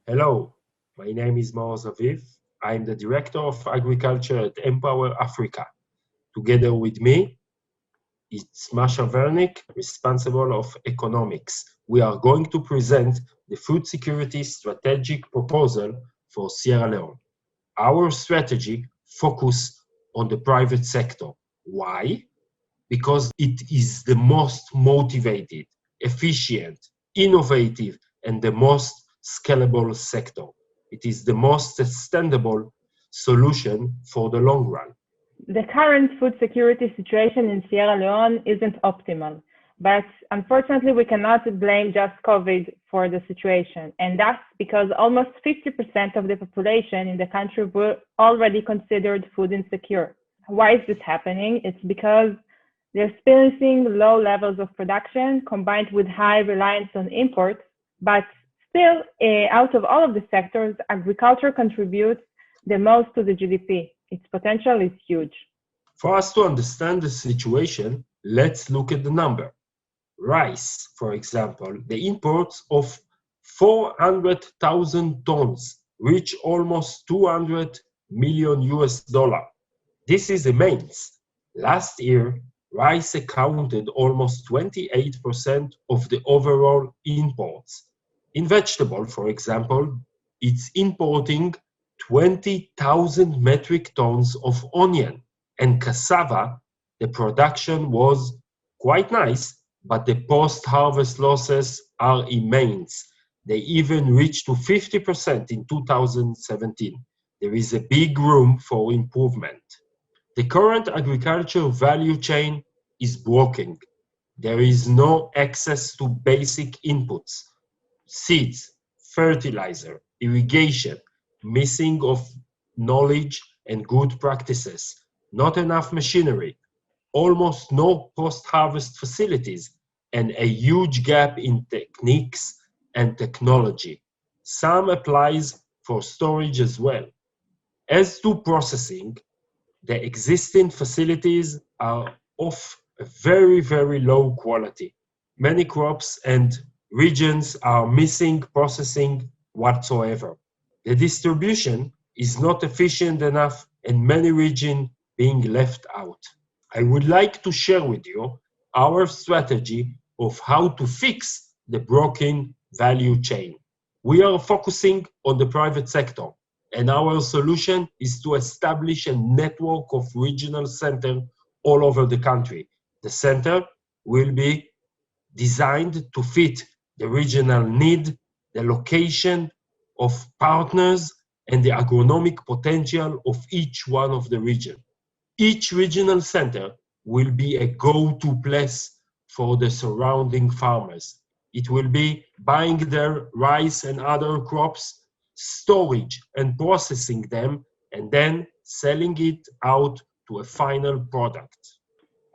Hello, my name is Maoz Aviv. I'm the Director of Agriculture at Empower Africa. Together with me, it's Masha Vernick, responsible of economics. We are going to present the food security strategic proposal for Sierra Leone. Our strategy focuses on the private sector. Why? Because it is the most motivated, efficient, innovative, and the most scalable sector. It is the most sustainable solution for the long run. The current food security situation in Sierra Leone isn't optimal, but unfortunately we cannot blame just COVID for the situation. And that's because almost 50% of the population in the country were already considered food insecure. Why is this happening? It's because they're experiencing low levels of production combined with high reliance on imports, but still, out of all of the sectors, agriculture contributes the most to the GDP. Its potential is huge. For us to understand the situation, let's look at the number. Rice, for example, the imports of 400,000 tons reach almost 200 million US dollar. This is immense. Last year, rice accounted almost 28% of the overall imports. In vegetable, for example, it's importing 20,000 metric tons of onion. And cassava, the production was quite nice, but the post-harvest losses are immense. They even reached to 50% in 2017. There is a big room for improvement. The current agriculture value chain is broken. There is no access to basic inputs, seeds, fertilizer, irrigation, missing of knowledge and good practices, not enough machinery, almost no post-harvest facilities, and a huge gap in techniques and technology. Some applies for storage as well. As to processing, the existing facilities are of a very, very low quality. Many crops and regions are missing processing whatsoever. The distribution is not efficient enough and many regions being left out. I would like to share with you our strategy of how to fix the broken value chain. We are focusing on the private sector, and our solution is to establish a network of regional centers all over the country. The center will be designed to fit the regional need, the location of partners, and the agronomic potential of each one of the region. Each regional center will be a go-to place for the surrounding farmers. It will be buying their rice and other crops, storage and processing them, and then selling it out to a final product.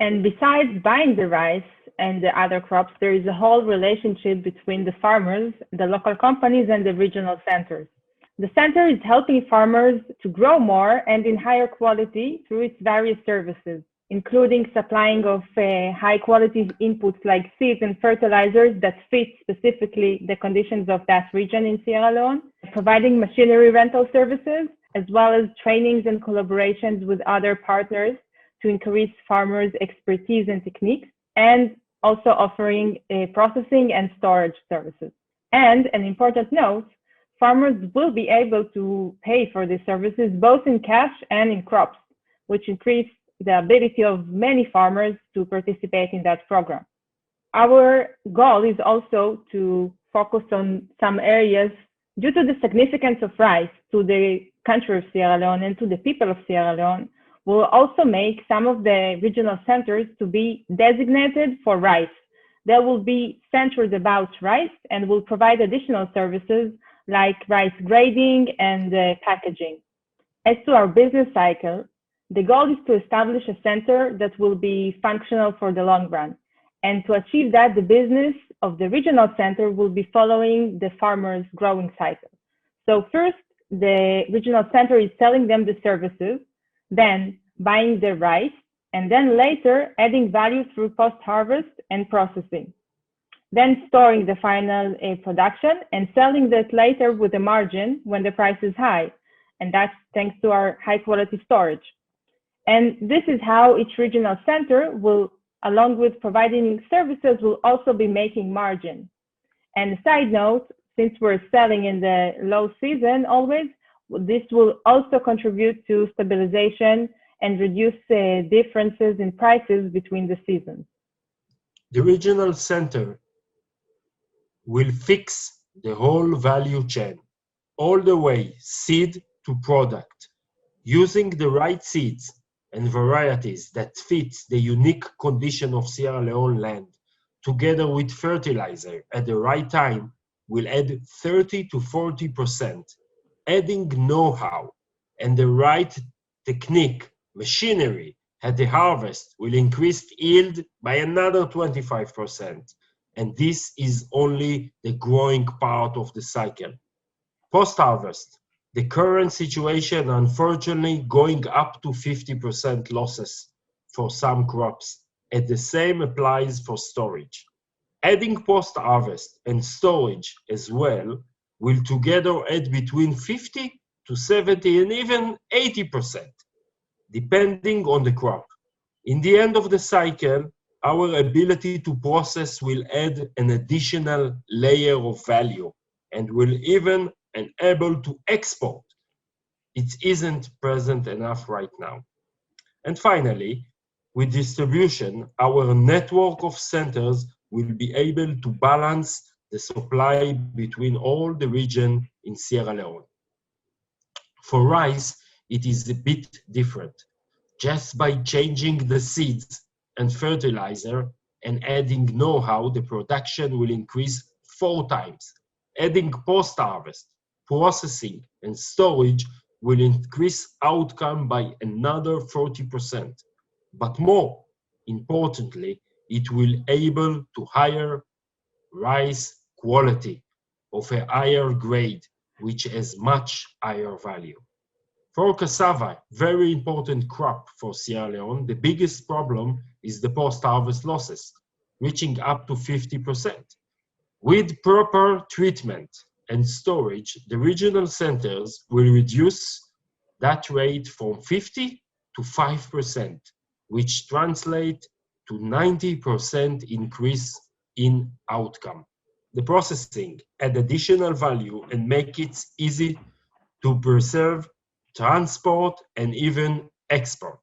And besides buying the rice and the other crops, there is a whole relationship between the farmers, the local companies, and the regional centers. The center is helping farmers to grow more and in higher quality through its various services, including supplying of high quality inputs like seeds and fertilizers that fit specifically the conditions of that region in Sierra Leone, providing machinery rental services, as well as trainings and collaborations with other partners to increase farmers' expertise and techniques, and also offering processing and storage services. And an important note, farmers will be able to pay for these services both in cash and in crops, which increase the ability of many farmers to participate in that program. Our goal is also to focus on some areas due to the significance of rice to the country of Sierra Leone and to the people of Sierra Leone. We'll also make some of the regional centers to be designated for rice. They will be centered about rice and will provide additional services like rice grading and packaging. As to our business cycle, the goal is to establish a center that will be functional for the long run. And to achieve that, the business of the regional center will be following the farmer's growing cycle. So first, the regional center is selling them the services, then buying the rice, and then later adding value through post-harvest and processing. then storing the final production and selling that later with a margin when the price is high. And that's thanks to our high quality storage. And this is how each regional center will, along with providing services, will also be making margin. And a side note, since we're selling in the low season always, this will also contribute to stabilization and reduce differences in prices between the seasons. The regional center will fix the whole value chain, all the way seed to product, using the right seeds and varieties that fit the unique condition of Sierra Leone land, together with fertilizer at the right time, will add 30 to 40%. Adding know-how and the right technique, machinery at the harvest will increase yield by another 25%. And this is only the growing part of the cycle. Post-harvest, the current situation unfortunately going up to 50% losses for some crops, and the same applies for storage. Adding post-harvest and storage as well will together add between 50 to 70 and even 80%, depending on the crop. In the end of the cycle, our ability to process will add an additional layer of value and will even enable to export. It isn't present enough right now. And finally, with distribution, our network of centers will be able to balance the supply between all the region in Sierra Leone. For rice, it is a bit different. Just by changing the seeds and fertilizer and adding know-how, the production will increase 4 times. Adding post-harvest, processing, and storage will increase outcome by another 40%. But more importantly, it will able to higher rice quality of a higher grade, which has much higher value. For cassava, very important crop for Sierra Leone, the biggest problem is the post-harvest losses, reaching up to 50%. With proper treatment and storage, the regional centers will reduce that rate from 50 to 5%, which translates to 90% increase in outcome. The processing add additional value and make it easy to preserve, transport, and even export.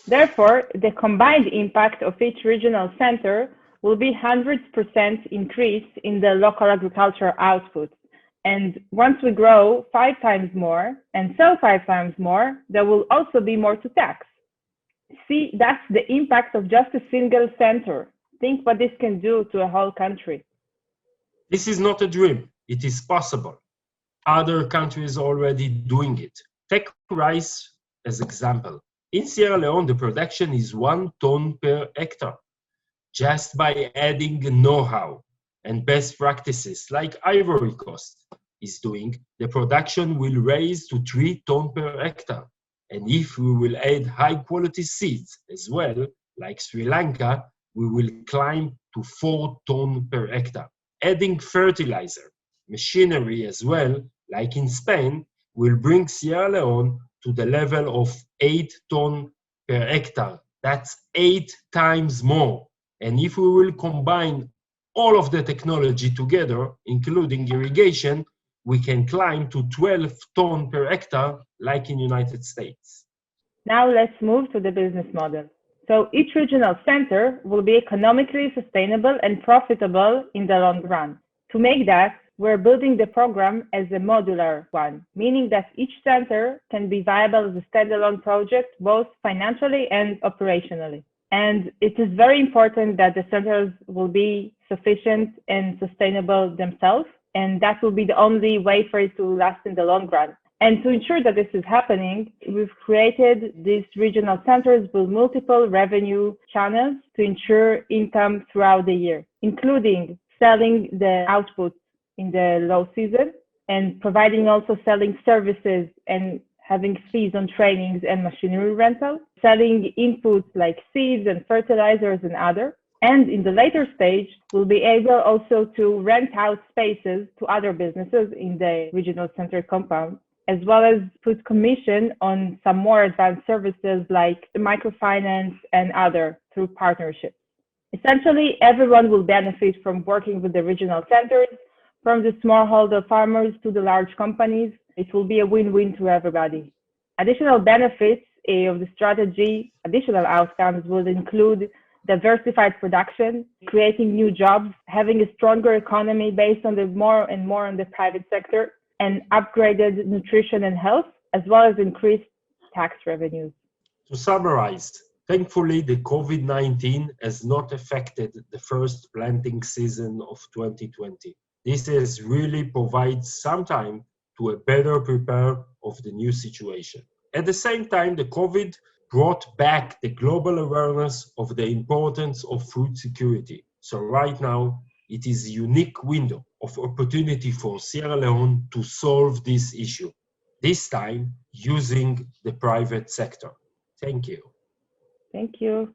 Therefore, the combined impact of each regional center will be 100% increase in the local agriculture output. And once we grow 5 times more and sell 5 times more, there will also be more to tax. See, that's the impact of just a single center. Think what this can do to a whole country. This is not a dream. It is possible. Other countries are already doing it. Take rice as example. In Sierra Leone, the production is 1 ton per hectare. Just by adding know-how and best practices like Ivory Coast is doing, the production will raise to 3 ton per hectare. And if we will add high-quality seeds as well, like Sri Lanka, we will climb to 4 ton per hectare. Adding fertilizer, machinery as well, like in Spain, will bring Sierra Leone to the level of 8 ton per hectare. That's 8 times more. And if we will combine all of the technology together, including irrigation, we can climb to 12 ton per hectare, like in United States. Now let's move to the business model. So each regional center will be economically sustainable and profitable in the long run. To make that, we're building the program as a modular one, meaning that each center can be viable as a standalone project, both financially and operationally. And it is very important that the centers will be sufficient and sustainable themselves, and that will be the only way for it to last in the long run. And to ensure that this is happening, we've created these regional centers with multiple revenue channels to ensure income throughout the year, including selling the output in the low season and providing also selling services and having fees on trainings and machinery rental, selling inputs like seeds and fertilizers and other, And in the later stage, we'll be able also to rent out spaces to other businesses in the regional center compound, as well as put commission on some more advanced services like microfinance and other through partnerships. Essentially, everyone will benefit from working with the regional centers, from the smallholder farmers to the large companies. It will be a win-win to everybody. Additional benefits of the strategy, additional outcomes will include diversified production, creating new jobs, having a stronger economy based on the more and more on the private sector, and upgraded nutrition and health, as well as increased tax revenues. To summarize, thankfully the COVID-19 has not affected the first planting season of 2020. This has really provided some time to a better prepare of the new situation. At the same time, the COVID brought back the global awareness of the importance of food security. So right now, it is a unique window of opportunity for Sierra Leone to solve this issue, this time using the private sector. Thank you. Thank you.